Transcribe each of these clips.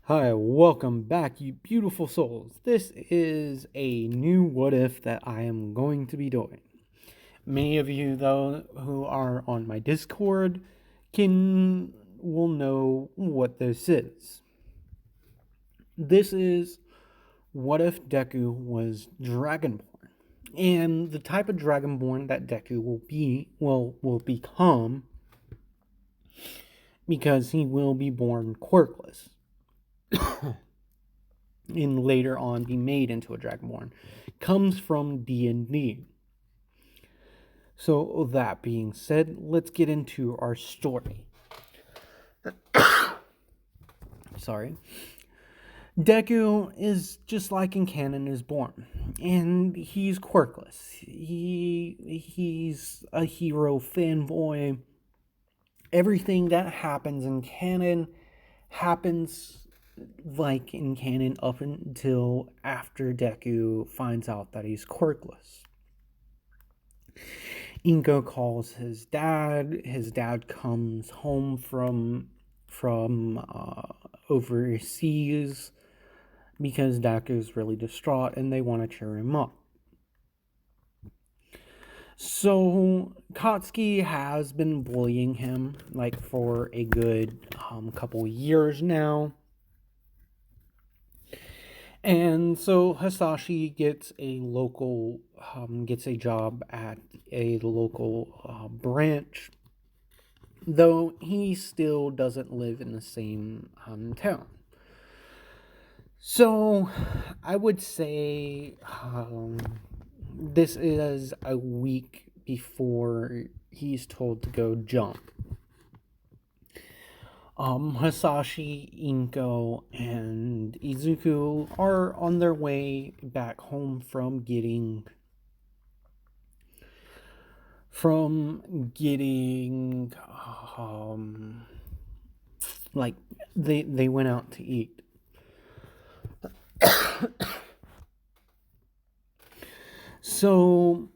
Hi, welcome back, you beautiful souls. This is a new what if that I am going to be doing. Many of you, though, who are on my Discord will know what this is. This is what if Deku was Dragonborn, and the type of Dragonborn that Deku will become because he will be born quirkless. And later on be made into a Dragonborn, comes from D&D. So that being said, let's get into our story. Sorry. Deku is just like in canon is born, and he's quirkless. He's a hero fanboy. Everything that happens in canon happens like in canon up until after Deku finds out that he's quirkless. Inko calls his dad. His dad comes home from overseas because Deku's really distraught and they want to cheer him up. So Katsuki has been bullying him like for a good couple years now. And so Hasashi gets a job at a local branch, though he still doesn't live in the same town. So I would say this is a week before he's told to go jump. Hasashi, Inko, and Izuku are on their way back home from getting like they went out to eat. So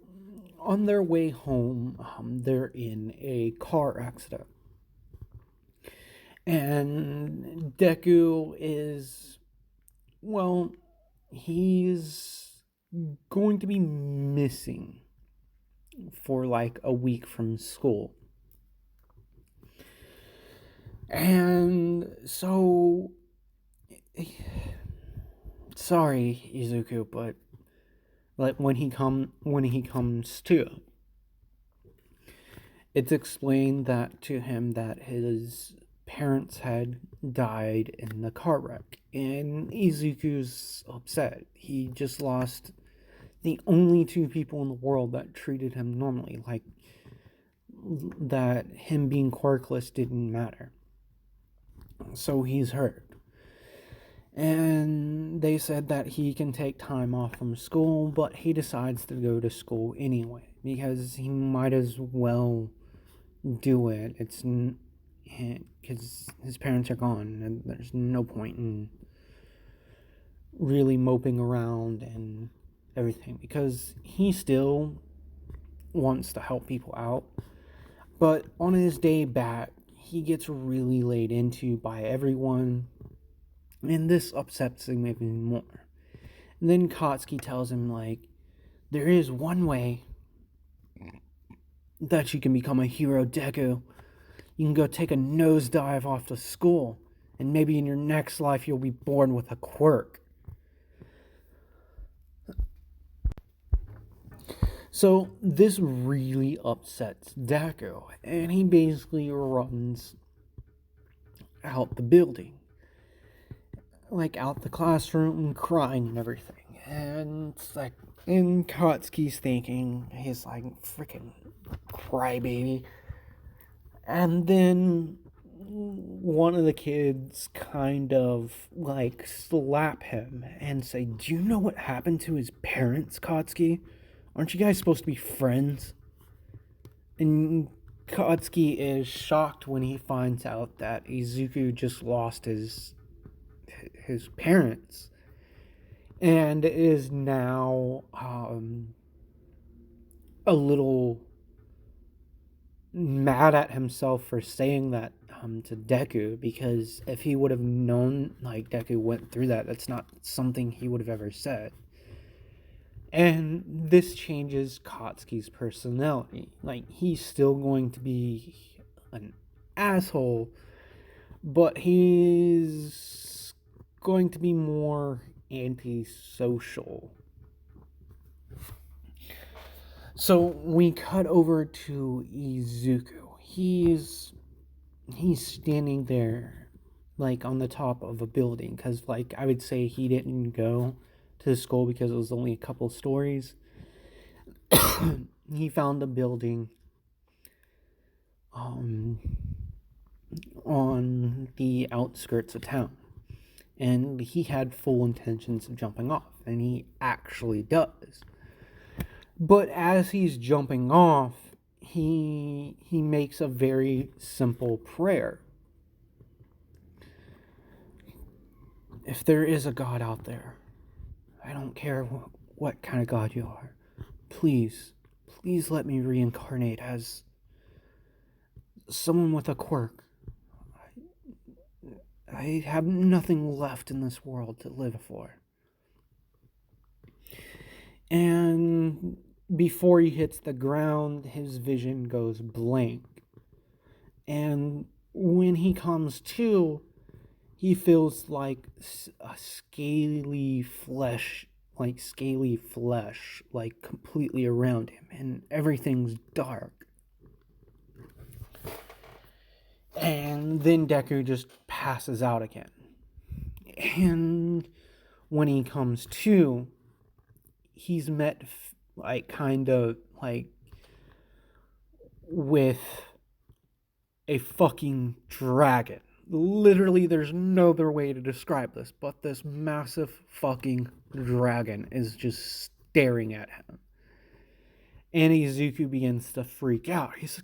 on their way home, they're in a car accident. And Deku is, he's going to be missing for like a week from school. And so, sorry, Izuku, but like when he comes to, it's explained that to him that his parents had died in the car wreck, and Izuku's upset. He just lost the only two people in the world that treated him normally, like that him being quirkless didn't matter. So he's hurt. And they said that he can take time off from school, but he decides to go to school anyway because he might as well do it. It's because his parents are gone and there's no point in really moping around and everything because he still wants to help people out. But on his day back, he gets really laid into by everyone, and this upsets him even more. And then Katsuki tells him, like, there is one way that you can become a hero, Deku. You can go take a nosedive off to school, and maybe in your next life you'll be born with a quirk. So this really upsets Deku, and he basically runs out the building, like out the classroom, crying and everything. And it's like, and Katsuki's thinking, he's like, freaking crybaby. And then one of the kids kind of like slap him and say, do you know what happened to his parents, Katsuki? Aren't you guys supposed to be friends? And Katsuki is shocked when he finds out that Izuku just lost his parents and is now a little mad at himself for saying that to Deku, because if he would have known, like, Deku went through that, that's not something he would have ever said. And this changes Katsuki's personality. Like, he's still going to be an asshole, but he's going to be more antisocial. So we cut over to Izuku. He's standing there, like, on the top of a building, because, like, I would say he didn't go to the school because it was only a couple stories. He found a building on the outskirts of town, and he had full intentions of jumping off, and he actually does. But as he's jumping off, he makes a very simple prayer. If there is a God out there, I don't care what kind of God you are, please let me reincarnate as someone with a quirk. I have nothing left in this world to live for. And before he hits the ground, his vision goes blank. And when he comes to, he feels like a scaly flesh, like completely around him, and everything's dark. And then Deku just passes out again. And when he comes to, he's met with a fucking dragon. Literally, there's no other way to describe this, but this massive fucking dragon is just staring at him. And Izuku begins to freak out. He's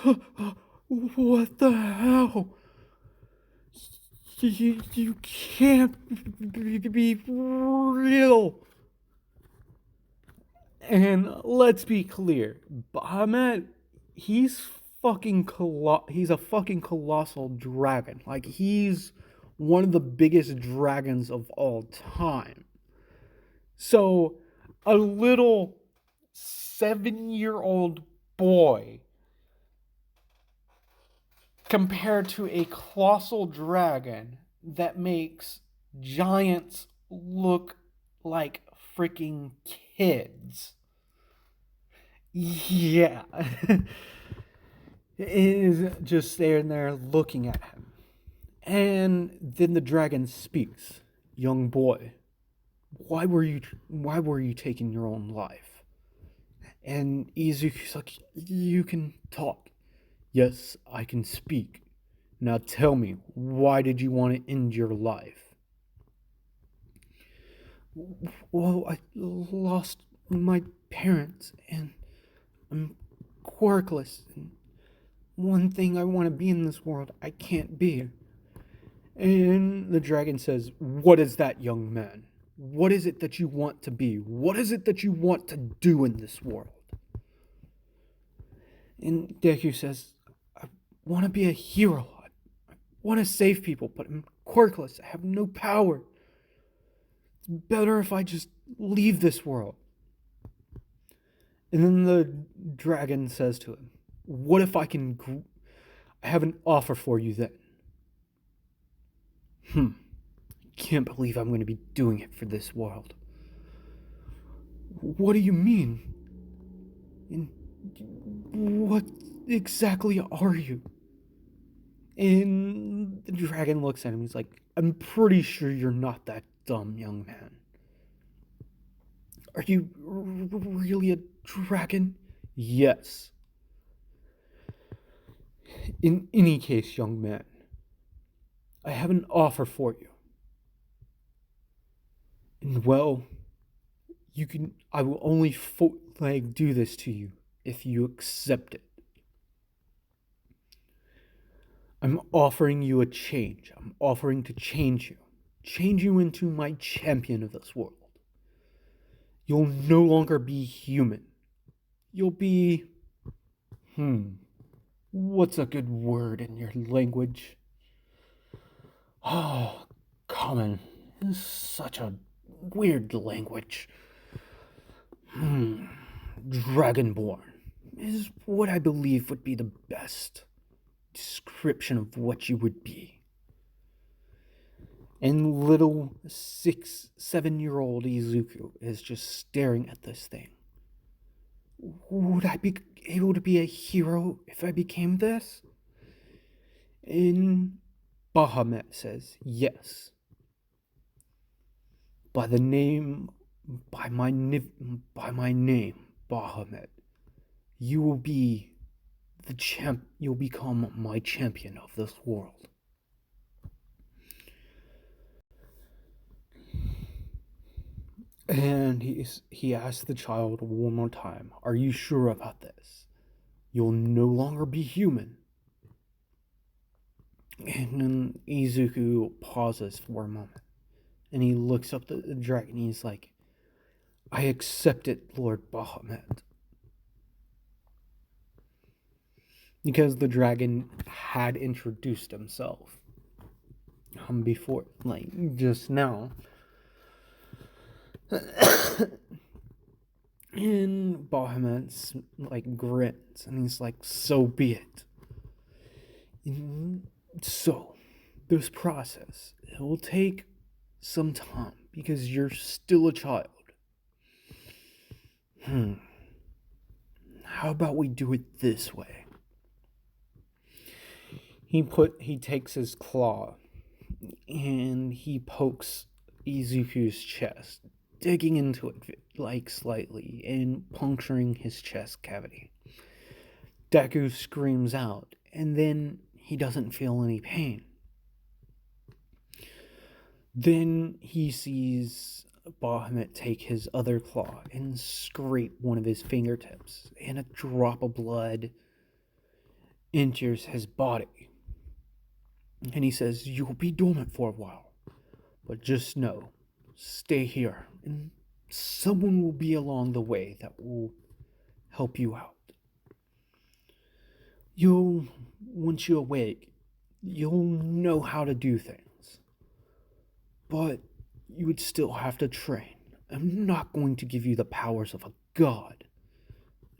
like, what the hell? You can't be real. And let's be clear, Bahamut, he's a fucking colossal dragon. Like, he's one of the biggest dragons of all time. So, a little 7-year-old boy compared to a colossal dragon that makes giants look like freaking kids. Yeah. Is just staring there looking at him. And then the dragon speaks. Young boy, why were you taking your own life? And Izuku's like, you can talk. Yes, I can speak. Now tell me, why did you want to end your life? Well, I lost my parents, and I'm quirkless, and one thing I want to be in this world, I can't be. And the dragon says, what is that, young man? What is it that you want to be? What is it that you want to do in this world? And Deku says, I want to be a hero. I want to save people, but I'm quirkless. I have no power. It's better if I just leave this world. And then the dragon says to him, what if I have an offer for you then? I can't believe I'm going to be doing it for this world. What do you mean? And what exactly are you? And the dragon looks at him. He's like, I'm pretty sure you're not that dumb, young man. Are you really a dragon? Yes. In any case, young man, I have an offer for you. And well, I will only do this to you if you accept it. I'm offering you a change. I'm offering to change you into my champion of this world. You'll no longer be human. You'll be, What's a good word in your language? Oh, common is such a weird language. Dragonborn is what I believe would be the best description of what you would be. And little 7-year-old Izuku is just staring at this thing. Would I be able to be a hero if I became this? And Bahamut says, yes. By my name, Bahamut, you will be you'll become my champion of this world. And he asked the child one more time, are you sure about this? You'll no longer be human. And then Izuku pauses for a moment. And he looks up at the dragon and he's like, I accept it, Lord Bahamut. Because the dragon had introduced himself before, like, just now. And Bahamut's like grins and he's like, so be it. So, this process, it will take some time because you're still a child. How about we do it this way? He takes his claw and he pokes Izuku's chest, digging into it like slightly and puncturing his chest cavity. Deku screams out, and then he doesn't feel any pain. Then he sees Bahamut take his other claw and scrape one of his fingertips, and a drop of blood enters his body. And he says, you'll be dormant for a while, but just know, stay here, and someone will be along the way that will help you out. Once you awake, you'll know how to do things. But you would still have to train. I'm not going to give you the powers of a god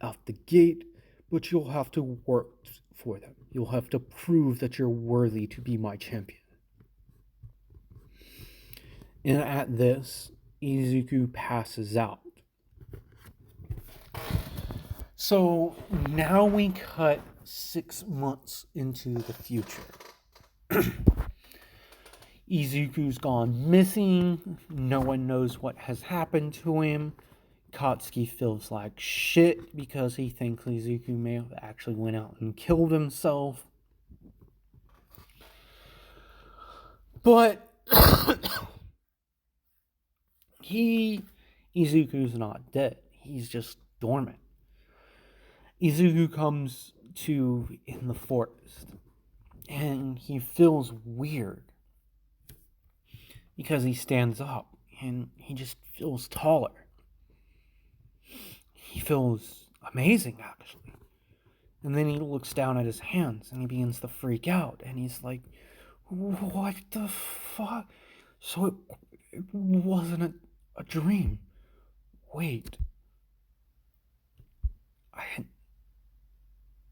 out the gate, but you'll have to work for them. You'll have to prove that you're worthy to be my champion. And at this, Izuku passes out. So now we cut 6 months into the future. Izuku's gone missing. No one knows what has happened to him. Katsuki feels like shit because he thinks Izuku may have actually went out and killed himself. But Izuku's not dead. He's just dormant. Izuku comes to in the forest, and he feels weird because he stands up and he just feels taller. He feels amazing, actually. And then he looks down at his hands and he begins to freak out, and he's like, what the fuck? So it wasn't a dream. Wait.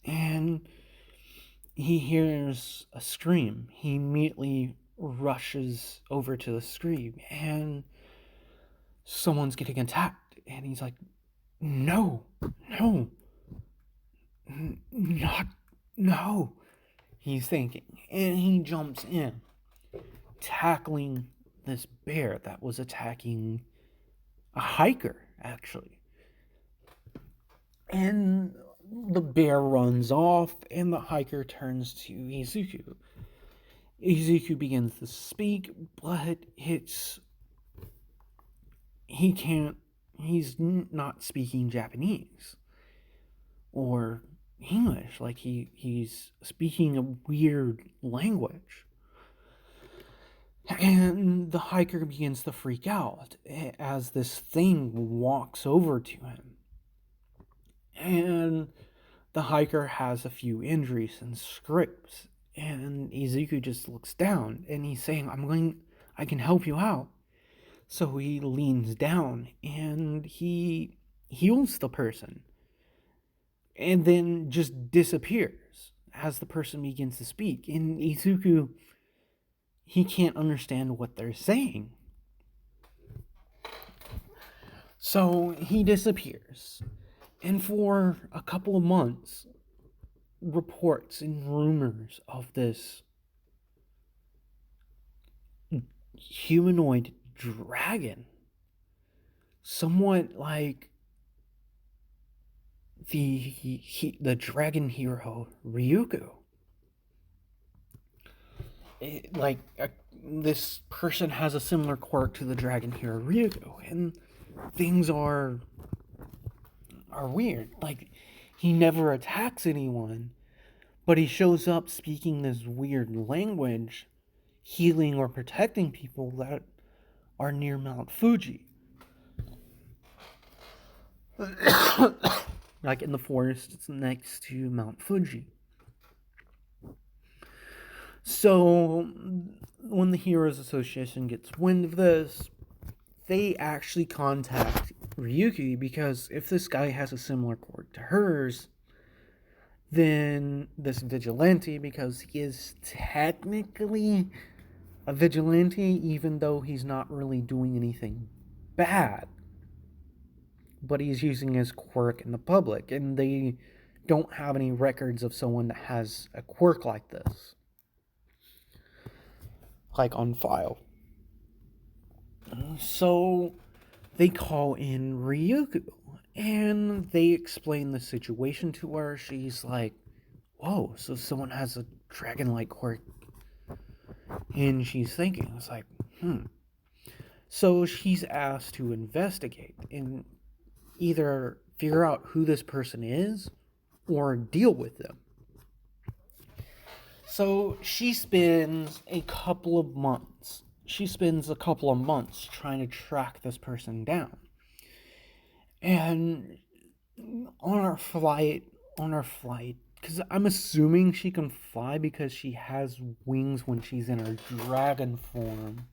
And he hears a scream. He immediately rushes over to the scream, and someone's getting attacked. And he's like, no, he's thinking. And he jumps in, tackling this bear that was attacking a hiker, actually. And the bear runs off, and the hiker turns to Izuku. Izuku begins to speak, but he's not speaking Japanese or English. Like, he's speaking a weird language. And the hiker begins to freak out as this thing walks over to him. And the hiker has a few injuries and scrapes, and Izuku just looks down and he's saying, I can help you out. So he leans down and he heals the person and then just disappears as the person begins to speak. And Izuku, he can't understand what they're saying. So he disappears. And for a couple of months, reports and rumors of this humanoid dragon, somewhat like the dragon hero Ryuko. This person has a similar quirk to the dragon hero Ryuko, and things are weird. Like, he never attacks anyone, but he shows up speaking this weird language, healing or protecting people that are near Mount Fuji. Like in the forest, it's next to Mount Fuji. So, when the Heroes Association gets wind of this, they actually contact Ryuki, because if this guy has a similar quirk to hers, then this vigilante, because he is technically a vigilante, even though he's not really doing anything bad, but he's using his quirk in the public, and they don't have any records of someone that has a quirk like this, like, on file. So they call in Ryuko and they explain the situation to her. She's like, whoa, so someone has a dragon-like quirk. And she's thinking, it's like, So she's asked to investigate and either figure out who this person is or deal with them. So she spends a couple of months trying to track this person down. And on our flight, because I'm assuming she can fly because she has wings when she's in her dragon form.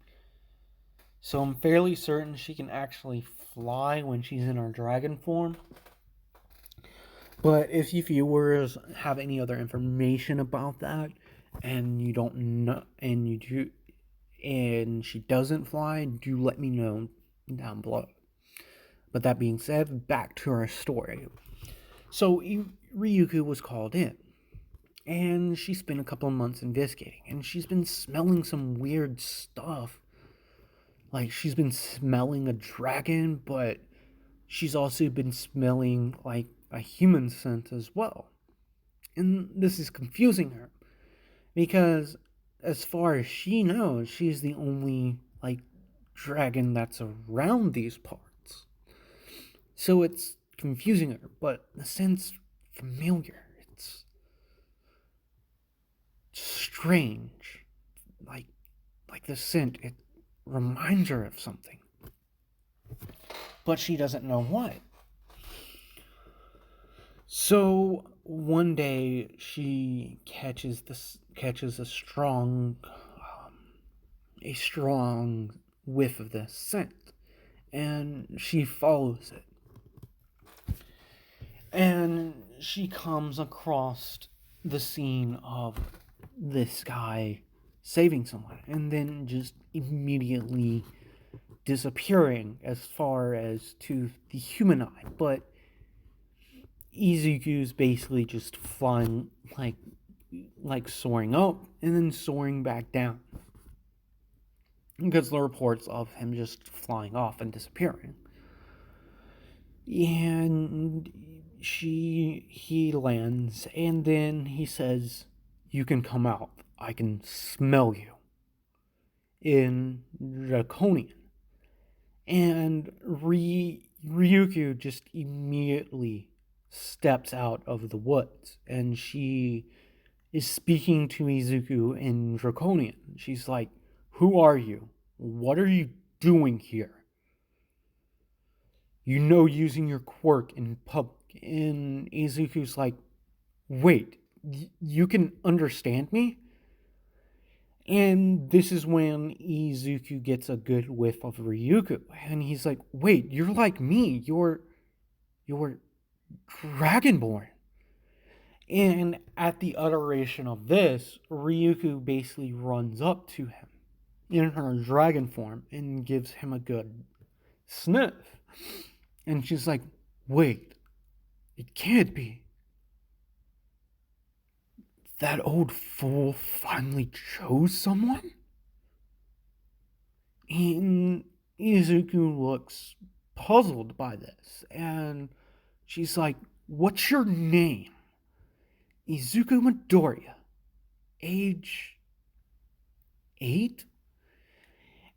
So I'm fairly certain she can actually fly when she's in her dragon form. But if you viewers have any other information about that, and you don't know, and she doesn't fly, do let me know down below. But that being said, back to our story. So Ryuko was called in, and she spent a couple of months investigating, and she's been smelling some weird stuff. Like, she's been smelling a dragon, but she's also been smelling like a human scent as well. And this is confusing her, because as far as she knows, she's the only, like, dragon that's around these parts. So it's confusing her, but the scent's familiar. It's strange. Like the scent, it reminds her of something. But she doesn't know what. So one day she catches a strong whiff of this scent, and she follows it. And she comes across the scene of this guy saving someone and then just immediately disappearing as far as to the human eye. But Izuku's basically just flying, like soaring up and then soaring back down, because the reports of him just flying off and disappearing. And he lands, and then he says, "You can come out. I can smell you," in Draconian. And Ryuko just immediately steps out of the woods, and she is speaking to Izuku in Draconian. She's like, "Who are you? What are you doing here? You know, using your quirk in public." And Izuku's like, wait, you can understand me? And this is when Izuku gets a good whiff of Ryuko, and he's like, wait, you're like me, you're Dragonborn. And at the utteration of this, Ryuko basically runs up to him in her dragon form and gives him a good sniff. And she's like, wait, it can't be. That old fool finally chose someone? And Izuku looks puzzled by this. And she's like, what's your name? Izuku Midoriya. Age 8?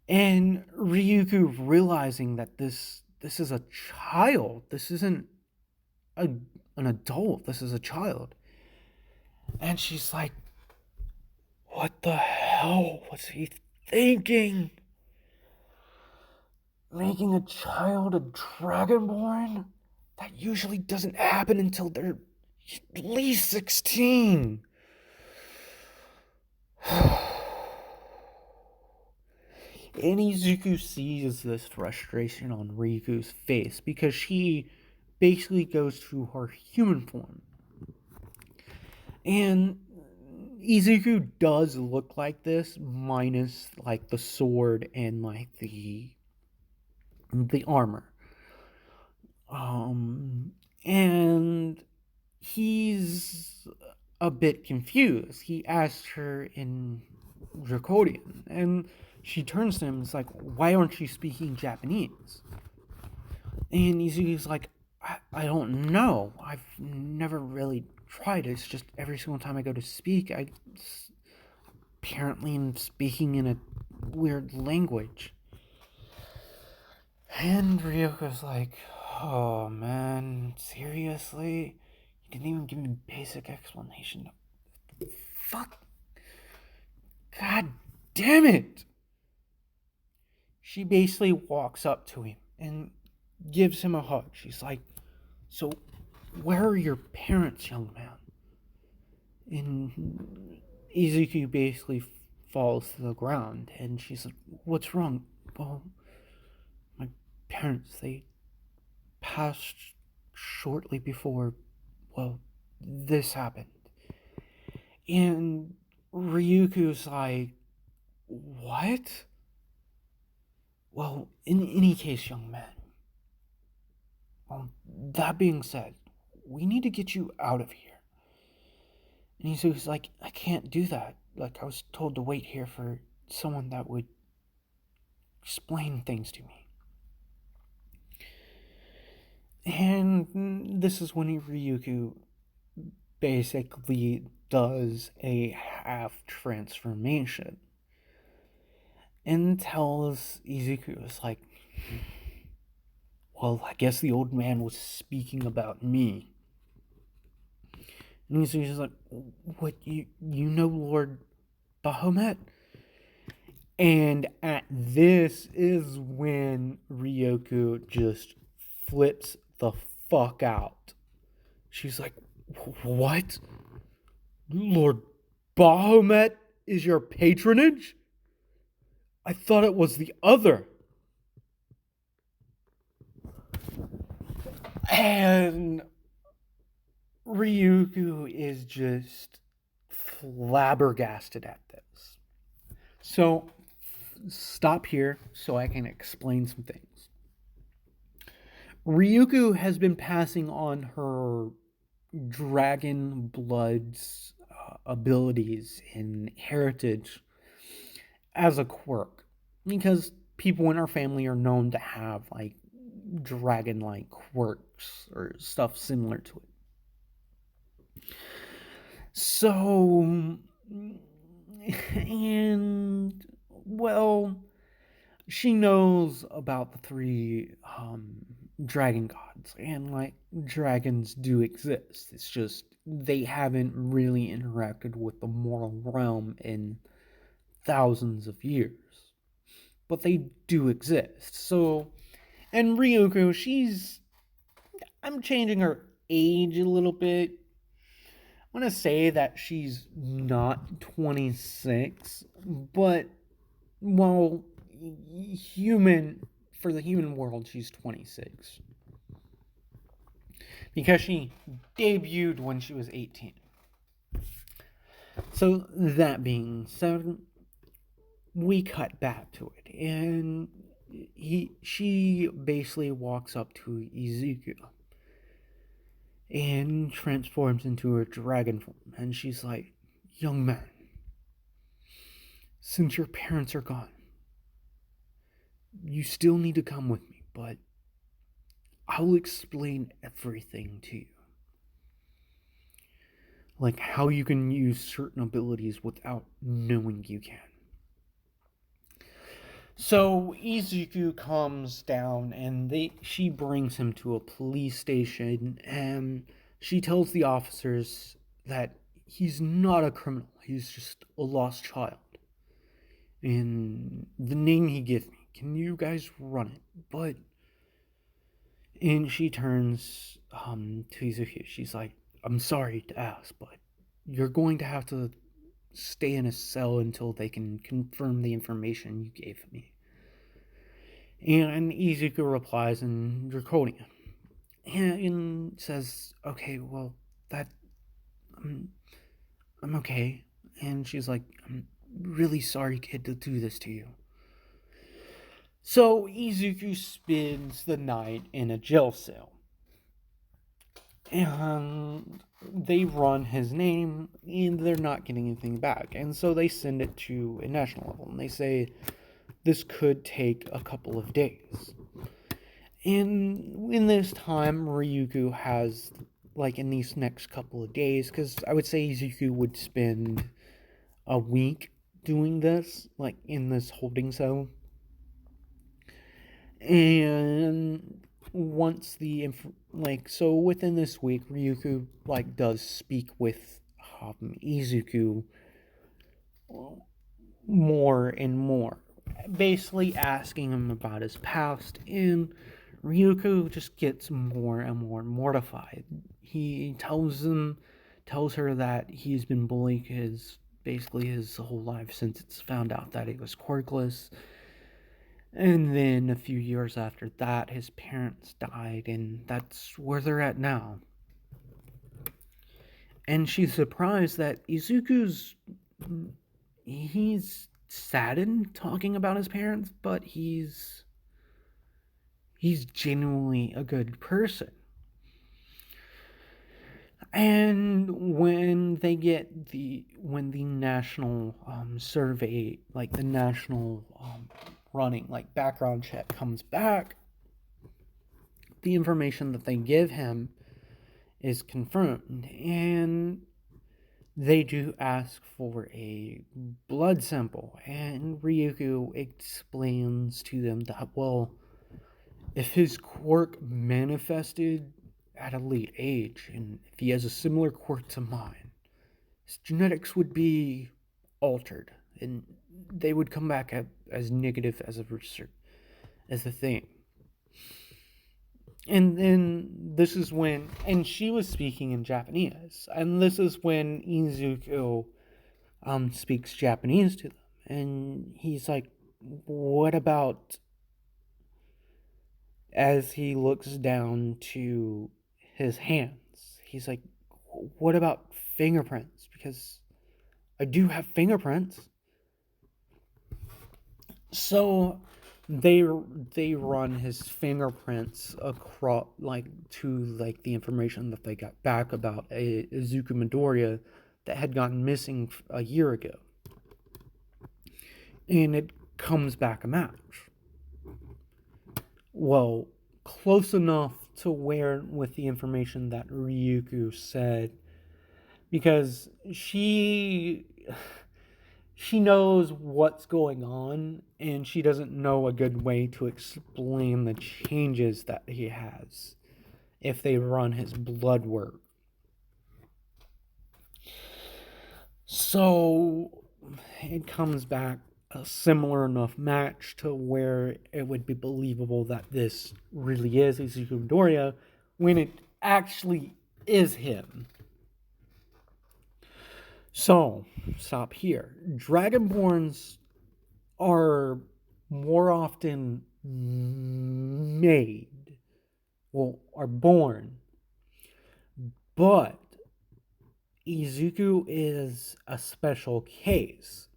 And Ryuko, realizing that this is a child, this isn't an adult, this is a child. And she's like, what the hell was he thinking? Making a child a Dragonborn? That usually doesn't happen until they're at least 16. And Izuku sees this frustration on Ryuko's face because she basically goes through her human form. And Izuku does look like this, minus like the sword and like the armor. And he's a bit confused. He asks her in Draconian, and she turns to him and is like, why aren't you speaking Japanese? And Izuku's like, I don't know. I've never really tried. It's just every single time I go to speak, I apparently am speaking in a weird language. And Ryuko's like, oh man, seriously? You didn't even give me a basic explanation. Fuck. God damn it. She basically walks up to him and gives him a hug. She's like, so where are your parents, young man? And Izuku basically falls to the ground, and she's like, what's wrong? Well, my parents, they passed shortly before, well, this happened. And Ryuko's like, what? Well, in any case, young man, that being said, we need to get you out of here. And he's like, I can't do that. Like, I was told to wait here for someone that would explain things to me. And this is when Ryuko basically does a half transformation and tells Izuku, it's like, well, I guess the old man was speaking about me. And Izuku's like, what, you know Lord Bahamut? And at this is when Ryuko just flips the fuck out. She's like, what? Lord Bahamut is your patronage? I thought it was the other. And Ryuko is just flabbergasted at this. So, stop here so I can explain some things. Ryuko has been passing on her dragon blood's abilities and heritage as a quirk, because people in our family are known to have like dragon-like quirks or stuff similar to it. So, and well, she knows about the three dragon gods, and like dragons do exist. It's just they haven't really interacted with the mortal realm in thousands of years, but they do exist. So, and Ryuko, I'm changing her age a little bit. want to say that she's not 26, but, well, for the human world, she's 26. Because she debuted when she was 18. So, that being said, we cut back to it, and she basically walks up to Izuku and transforms into a dragon form, and she's like, "Young man, since your parents are gone, you still need to come with me, but I'll explain everything to you. Like how you can use certain abilities without knowing you can." So Izuku comes down and she brings him to a police station, and she tells the officers that he's not a criminal, he's just a lost child. And the name he gives me, can you guys run it? But, and she turns to Izuku, she's like, "I'm sorry to ask, but you're going to have to stay in a cell until they can confirm the information you gave me." And Izuku replies in Draconian and says, "Okay, well, I'm okay." And she's like, "I'm really sorry, kid, to do this to you." So Izuku spends the night in a jail cell. And they run his name, and they're not getting anything back. And so they send it to a national level, and they say this could take a couple of days. And in this time, Ryuko has, like, in these next couple of days, because I would say Izuku would spend a week doing this, like, in this holding cell. And once so within this week, Ryuko, like, does speak with Izuku more and more, basically asking him about his past, and Ryuko just gets more and more mortified. He tells her that he's been bullied basically his whole life since it's found out that he was quirkless. And then a few years after that, his parents died, and that's where they're at now. And she's surprised that he's saddened talking about his parents, but he's genuinely a good person. And when the national survey, like the national running, like, background check comes back, the information that they give him is confirmed, and they do ask for a blood sample, and Ryuko explains to them that, well, if his quirk manifested at a late age, and if he has a similar quirk to mine, his genetics would be altered, and they would come back as negative as the thing. And then this is when, and she was speaking in Japanese, and this is when Izuku speaks Japanese to them, and he's like, "What about," as he looks down to his hands, he's like, "What about fingerprints? Because I do have fingerprints." So they run his fingerprints across, like, to, like, the information that they got back about Izuku Midoriya that had gone missing a year ago, and it comes back a match. Well, close enough to where with the information that Ryuko said, because she knows what's going on, and she doesn't know a good way to explain the changes that he has if they run his blood work. So it comes back a similar enough match to where it would be believable that this really is Izuku Midoriya when it actually is him. So, stop here. Dragonborns are more often made, well, are born, but Izuku is a special case.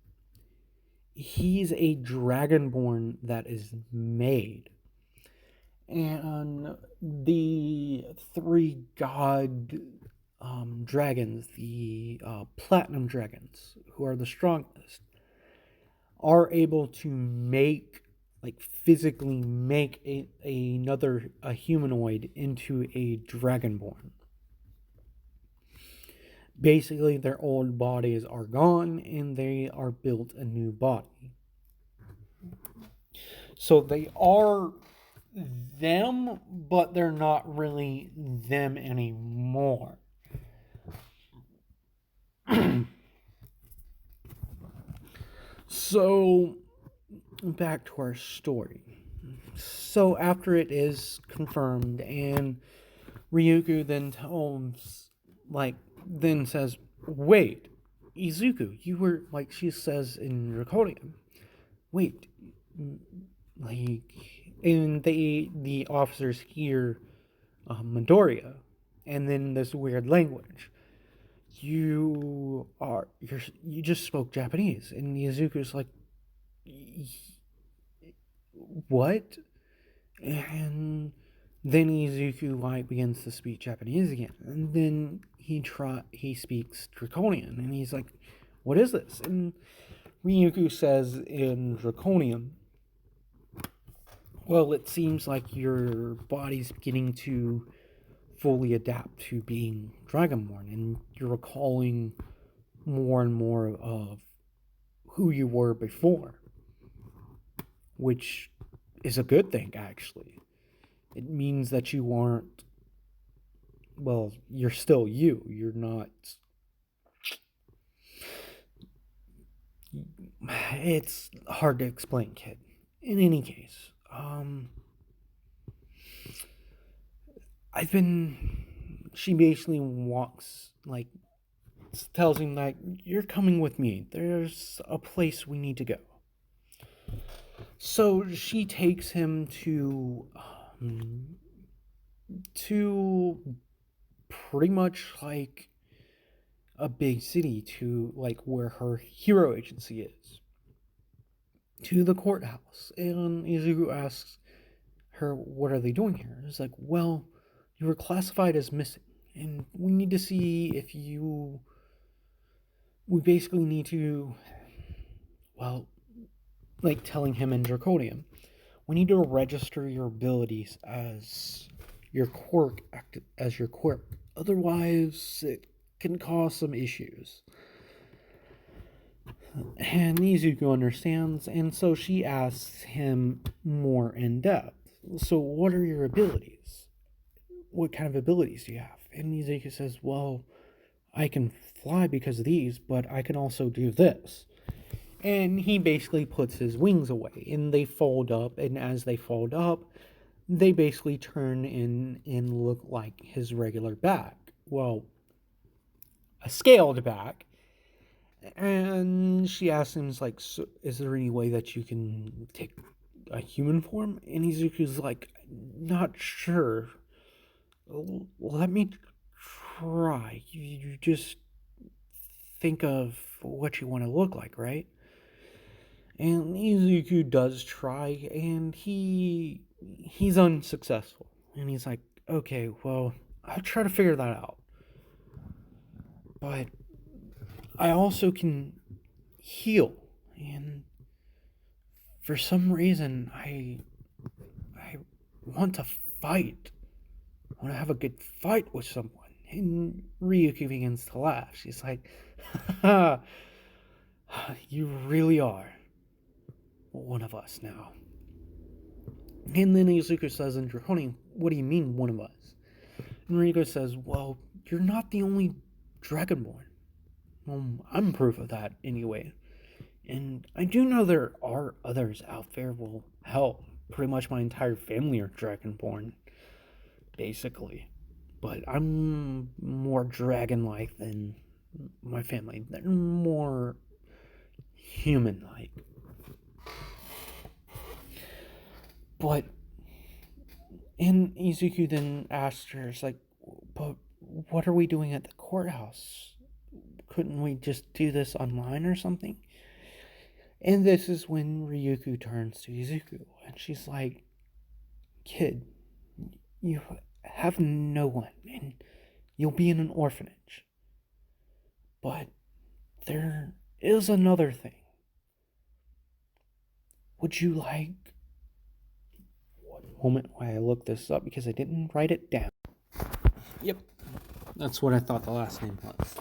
He's a dragonborn that is made. And the three god dragons, the platinum dragons, who are the strongest, are able to make, like physically make a humanoid into a dragonborn. Basically, their old bodies are gone and they are built a new body. So they are them, but they're not really them anymore. So, back to our story. So, after it is confirmed, and Ryuko then then says, wait, Izuku, you were, like she says in Draconian, wait, like, and the officers hear Midoriya, and then this weird language. You just spoke Japanese, and Izuku's like, what? And then Izuku like begins to speak Japanese again, and then he speaks Draconian, and he's like, what is this? And Ryuko says in Draconian, well, it seems like your body's beginning to fully adapt to being Dragonborn, and you're recalling more and more of who you were before, which is a good thing, actually. It means that you aren't, well, you're still you. You're not. It's hard to explain, kid. In any case, she basically walks, like, tells him that you're coming with me. There's a place we need to go. So she takes him to pretty much like a big city, to like where her hero agency is, to the courthouse. And Izuku asks her, what are they doing here? It's like, well, you were classified as missing, and we need to see if we basically need to, well, like telling him in Draconian, we need to register your abilities as your quirk, otherwise it can cause some issues. And Izuku understands, and so she asks him more in depth. So what are your abilities? What kind of abilities do you have? And Izuku says, well, I can fly because of these, but I can also do this. And he basically puts his wings away, and they fold up, and as they fold up, they basically turn in and look like his regular back. Well, a scaled back. And she asks him, like, so is there any way that you can take a human form? And Izuku's like, not sure. Let me try. You just think of what you want to look like, right? And Izuku does try, and he's unsuccessful. And he's like, okay, well, I'll try to figure that out. But I also can heal, and for some reason I want to fight. I want to have a good fight with someone. And Ryuko begins to laugh. She's like, ha, you really are one of us now. And then Izuku says in Draconian, what do you mean one of us? And Ryuko says, well, you're not the only Dragonborn. Well, I'm proof of that anyway. And I do know there are others out there. Well, hell, pretty much my entire family are Dragonborn, basically. But I'm more dragon-like than my family. They're more human-like. But, and Izuku then asked her, it's like, but what are we doing at the courthouse? Couldn't we just do this online or something? And this is when Ryuko turns to Izuku, and she's like, kid, you have no one, and you'll be in an orphanage. But there is another thing. Would you like... One moment while I look this up because I didn't write it down. Yep, that's what I thought the last name was.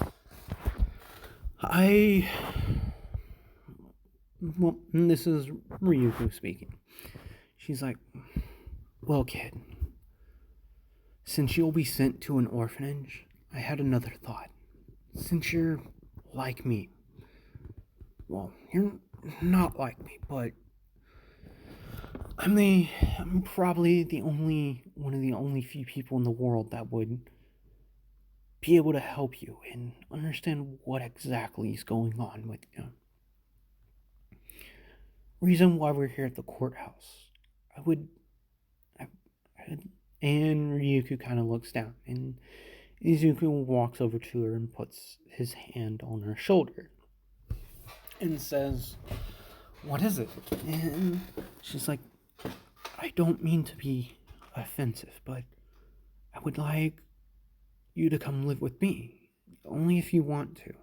Well, this is Ryuko speaking. She's like, well, kid, since you'll be sent to an orphanage, I had another thought. Since you're like me, well, you're not like me, but I'm probably one of the only few people in the world that would be able to help you and understand what exactly is going on with you. Reason why we're here at the courthouse. And Ryuko kind of looks down, and Izuku walks over to her and puts his hand on her shoulder and says, what is it? And she's like, I don't mean to be offensive, but I would like you to come live with me, only if you want to.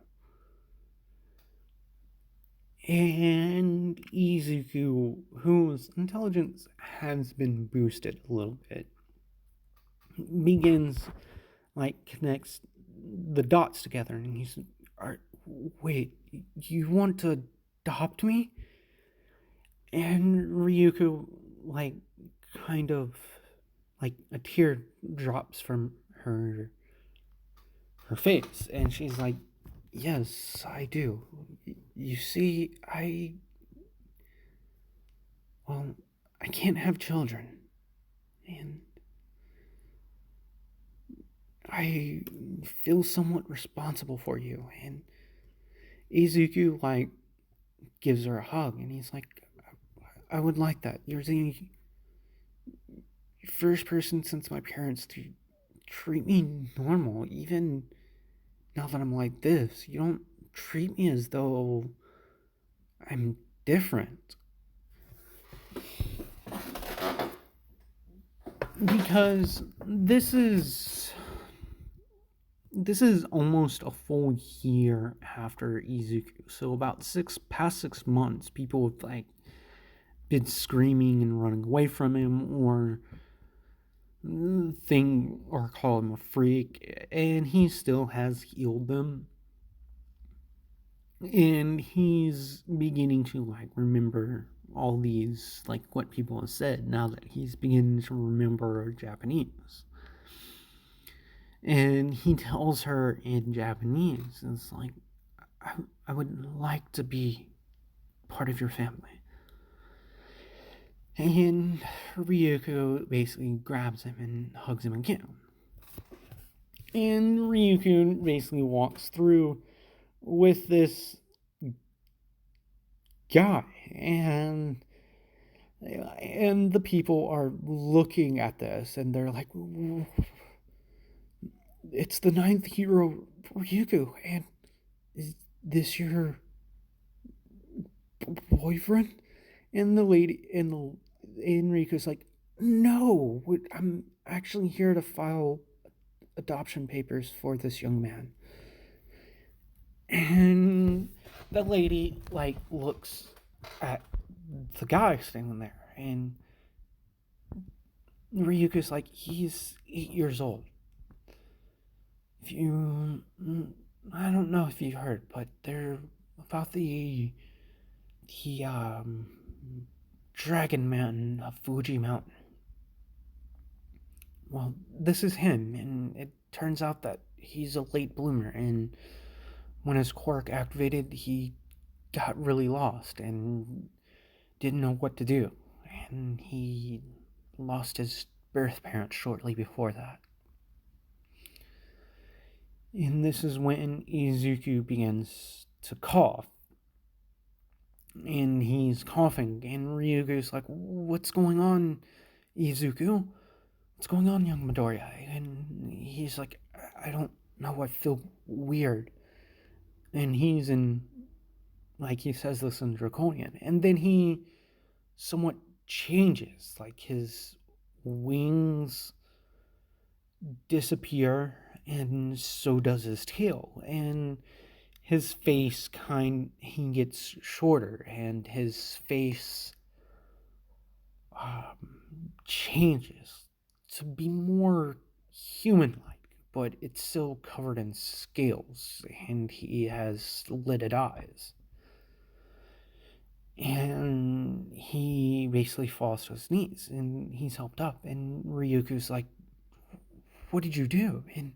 And Izuku, whose intelligence has been boosted a little bit, begins, connects the dots together, and he's, wait, you want to adopt me? And Ryuko, kind of, a tear drops from her face, and she's like, yes, I do. You see, I can't have children, and I feel somewhat responsible for you. And Izuku, gives her a hug, and he's like, I would like that. You're the first person since my parents to treat me normal, even now that I'm like this. You don't treat me as though I'm different. Because this is almost a full year after Izuku. So about past 6 months, people have been screaming and running away from him, or call him a freak, and he still has healed them. And he's beginning to remember all these, what people have said, now that he's beginning to remember Japanese. And he tells her in Japanese, it's like, I would like to be part of your family. And Ryuko basically grabs him and hugs him again. And Ryuko basically walks through with this guy, and the people are looking at this, and they're like, it's the 9th hero, Ryuko, and is this your boyfriend? And the lady, and Ryuko's like, no, I'm actually here to file adoption papers for this young man. And the lady, looks at the guy standing there, and Ryuko's like, he's 8 years old. I don't know if you heard, but they're about the Dragon Mountain of Fuji Mountain. Well, this is him, and it turns out that he's a late bloomer, and when his quirk activated, he got really lost and didn't know what to do, and he lost his birth parents shortly before that. And this is when Izuku begins to cough. And he's coughing, and Ryuko's like, "What's going on, Izuku? What's going on, young Midoriya?" And he's like, "I don't know, I feel weird." And he's in, like, he says this in Draconian. And then he somewhat changes, like, his wings disappear, and so does his tail. And his face he gets shorter, and his face changes to be more human-like, but it's still covered in scales, and he has lidded eyes. And he basically falls to his knees, and he's helped up, and Ryuko's like, "What did you do?" And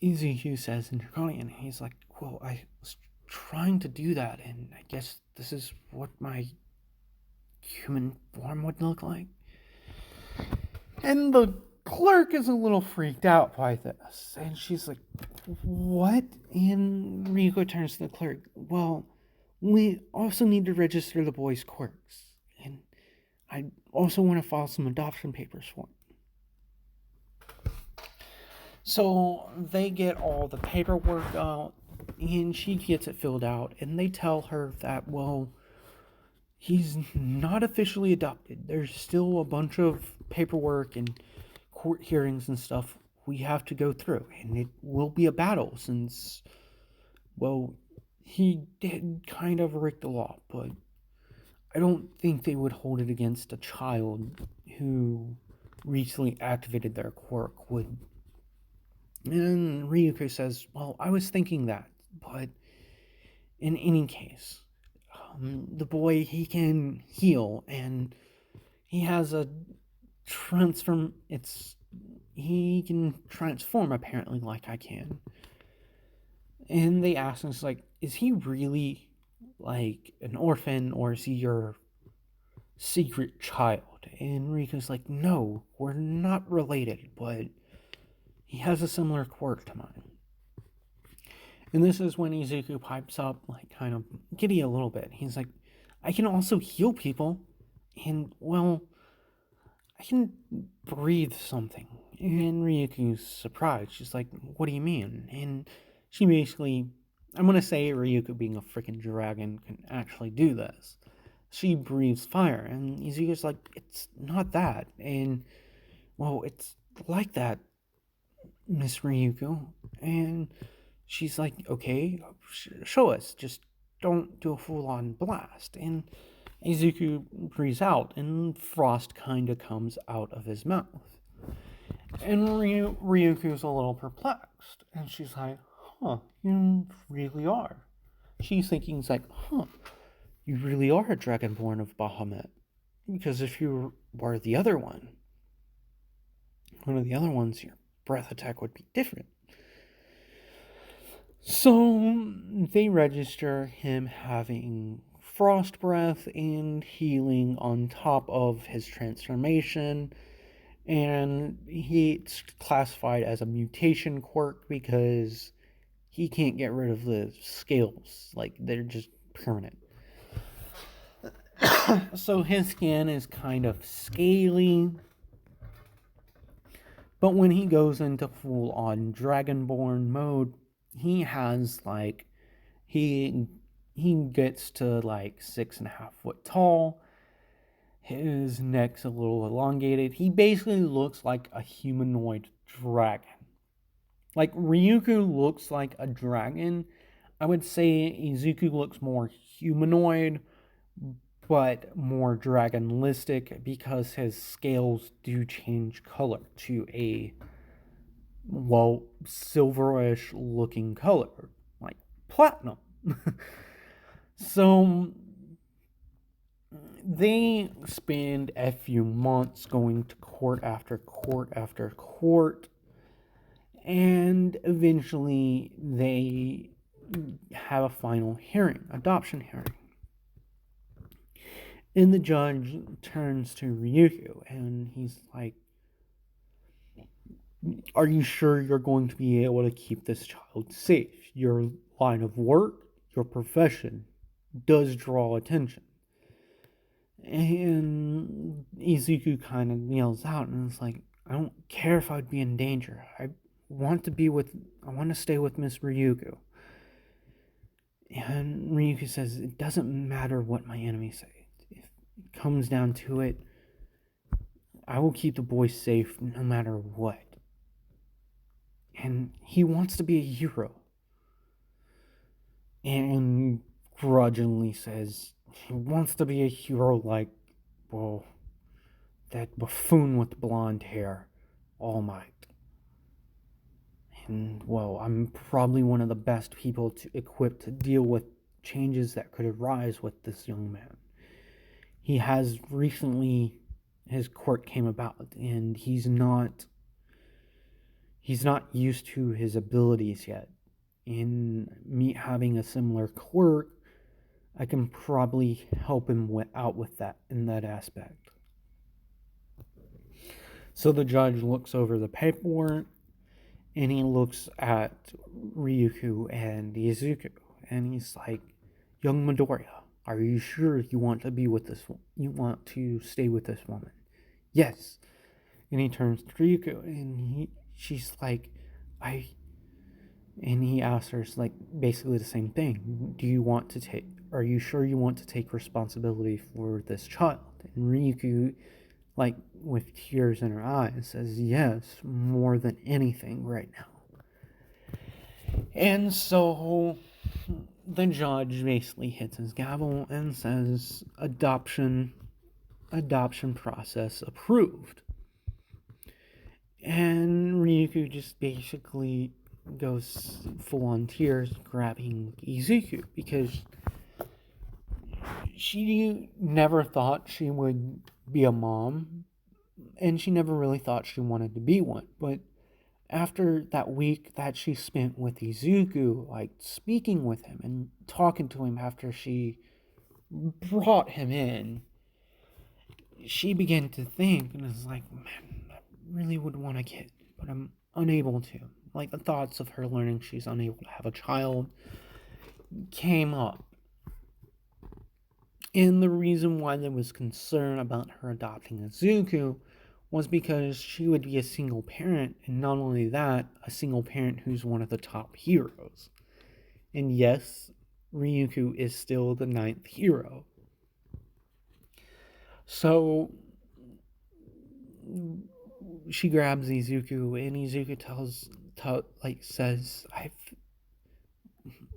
Izuku says in Draconian, he's like, "Well, I was trying to do that, and I guess this is what my human form would look like." And the clerk is a little freaked out by this, and she's like, "What?" And Ryuko turns to the clerk. "Well, we also need to register the boy's quirks, and I also want to file some adoption papers for him." So they get all the paperwork out, and she gets it filled out, and they tell her that, well, he's not officially adopted. There's still a bunch of paperwork and court hearings and stuff we have to go through, and it will be a battle since, well, he did kind of break the law, but I don't think they would hold it against a child who recently activated their quirk would. And Ryuko says, "Well, I was thinking that, but in any case, the boy, he can heal, and he has a he can transform apparently like I can." And they ask us, like, "Is he really like an orphan, or is he your secret child?" And Riko's like, "No, we're not related, but he has a similar quirk to mine." And this is when Izuku pipes up, like, kind of giddy a little bit. He's like, "I can also heal people, and, well, I can breathe something." And Ryuko's surprised. She's like, "What do you mean?" And she basically, I'm going to say Ryuko, being a freaking dragon, can actually do this. She breathes fire, and Izuku's like, "It's not that." And, "Well, it's like that, Miss Ryuko." And she's like, "Okay, show us. Just don't do a full-on blast." And Izuku breathes out, and frost kind of comes out of his mouth. And Ryuko's a little perplexed, and she's like, "Huh, you really are." She's thinking, like, "Huh, you really are a Dragonborn of Bahamut. Because if you were one of the other ones, your breath attack would be different." So they register him having frost breath and healing on top of his transformation, and it's classified as a mutation quirk because he can't get rid of the scales, like, they're just permanent. So his skin is kind of scaly, but when he goes into full-on Dragonborn mode, he has, like, he gets to, like, 6.5 foot tall. His neck's a little elongated. He basically looks like a humanoid dragon. Like, Ryuko looks like a dragon. I would say Izuku looks more humanoid, but more dragonistic, because his scales do change color to a, well, silverish looking color, like platinum. So they spend a few months going to court after court after court, and eventually they have a final hearing, adoption hearing. And the judge turns to Ryuko, and he's like, Are you sure you're going to be able to keep this child safe? Your line of work, your profession, does draw attention. And Izuku kind of yells out and is like, I don't care if I'd be in danger. I want to stay with Miss Ryuko. And Ryuko says, it doesn't matter what my enemies say. If it comes down to it, I will keep the boy safe no matter what. And he wants to be a hero. And grudgingly says he wants to be a hero like, well, that buffoon with the blonde hair, All Might. And, well, I'm probably one of the best people equipped to deal with changes that could arise with this young man. He has recently, his quirk came about, and he's not used to his abilities yet. In me having a similar quirk, I can probably help him out with that in that aspect. So the judge looks over the paperwork, and he looks at Ryuko and Izuku, and he's like, young Midoriya, are you sure you want to be with this you want to stay with this woman? Yes. And he turns to Ryuko, and she's like, and he asks her, like, basically the same thing. Are you sure you want to take responsibility for this child? And Ryuko, like, with tears in her eyes, says, yes, more than anything right now. And so the judge basically hits his gavel and says, adoption process approved. And Ryuko just basically goes full on tears, grabbing Izuku, because she never thought she would be a mom, and she never really thought she wanted to be one. But after that week that she spent with Izuku, like speaking with him and talking to him after she brought him in, she began to think and was like, man, I really would want a kid, but I'm unable to. Like, the thoughts of her learning she's unable to have a child came up. And the reason why there was concern about her adopting Izuku was because she would be a single parent, and not only that, a single parent who's one of the top heroes. And yes, Ryuko is still the 9th hero. So she grabs Izuku, and Izuku says,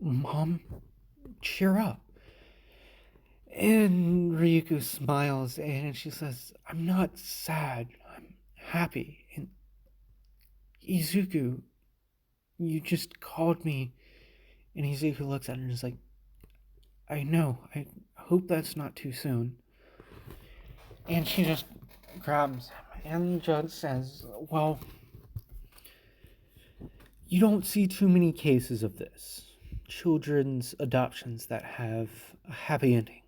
Mom, cheer up. And Ryuko smiles, and she says, I'm not sad, I'm happy. And Izuku, you just called me. And Izuku looks at her and is like, I know, I hope that's not too soon. And she just grabs him, and the judge says, well, you don't see too many cases of this. Children's adoptions that have a happy ending.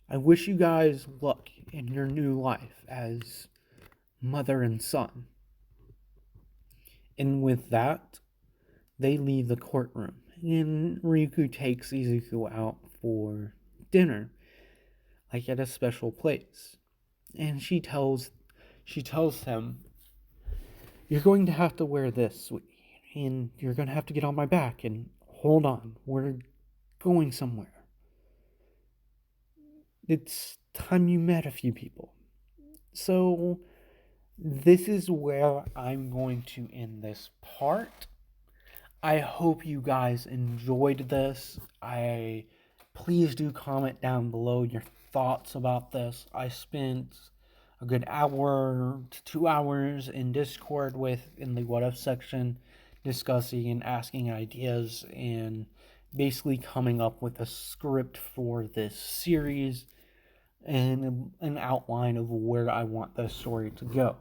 I wish you guys luck in your new life as mother and son. And with that, they leave the courtroom, and Ryuko takes Izuku out for dinner, like at a special place. And she tells him, you're going to have to wear this, sweetie, and you're going to have to get on my back, and hold on, we're going somewhere. It's time you met a few people. So this is where I'm going to end this part. I hope you guys enjoyed this. Please do comment down below your thoughts about this. I spent a good hour to 2 hours in Discord in the what if section, discussing and asking ideas and basically coming up with a script for this series and an outline of where I want the story to go.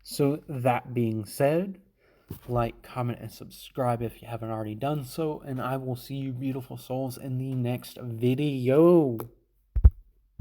So that being said, like, comment, and subscribe if you haven't already done so, and I will see you beautiful souls in the next video.